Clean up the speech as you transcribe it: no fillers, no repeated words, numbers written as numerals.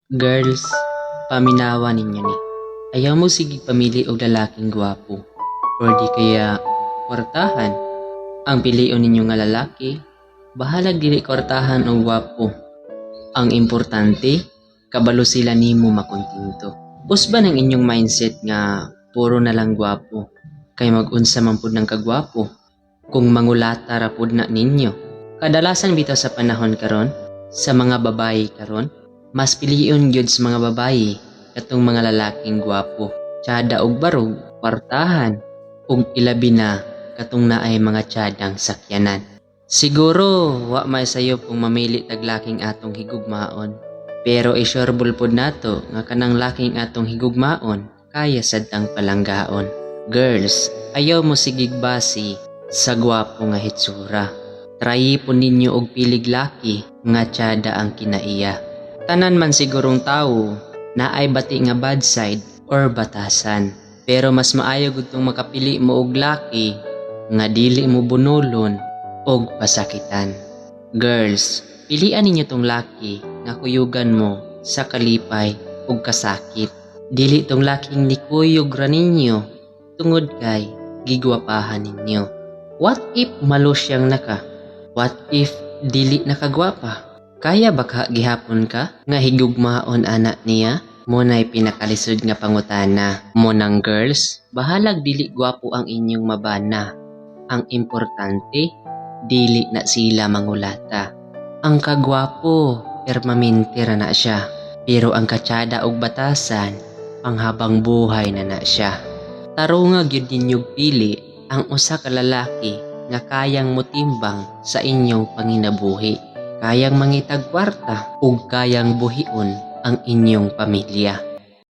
Girls, paminawa ninyo ni. Ayaw mo sige pamili og lalaking gwapo. Or di kaya kwartahan. Ang pilion ninyo nga lalaki, bahalag dili kwartahan o gwapo. Ang importante, kabalo sila nimo makontinto. Usba ng inyong mindset nga puro na lang gwapo. Kay mag-unsa man pud ng kagwapo. Kung mangulata ra pud na ninyo. Kadalasan bitaw sa panahon karon, sa mga babae karon, mas piliyon gyud sa mga babae katong mga lalaking gwapo, tsada og barog, kwartahan, ug ilabi na katong naay mga tsadang sakyanan. Siguro wa may sayo kung mamili tag laking atong higugmaon, pero i-sureball pod nato nga kanang laking atong higugmaon kaya sadtang palanggaon. Girls, ayaw mo sigig basi sa gwapo nga hitsura. Try po ninyo og pilig laki nga tiyada ang kinaiya. Tanan man sigurong tao na ay bati nga bad side or batasan. Pero mas maayo gud tong makapili mo og laki nga dili mo bunulon og pasakitan. Girls, pilian ninyo tong laki nga kuyugan mo sa kalipay ug kasakit. Dili tong laking nikuyog ra ninyo tungod kay gigwapahan ninyo. What if malusyang naka? What if dili nakagwapa? Kaya baka gihapon ka nga higugmaon anak niya? Muna'y pinakalisod nga pangutana. Munang girls, bahalag dili gwapo ang inyong mabana. Ang importante, dili na sila mangulata. Ang kagwapo, permanente ra na siya. Pero ang katsada og batasan, panghabang buhay na siya. Tarunga gyud ninyog pili ang usa ka lalaki nga kayang motimbang sa inyong panginabuhi. Kayang mangitag kwarta ug kayang buhion ang inyong pamilya.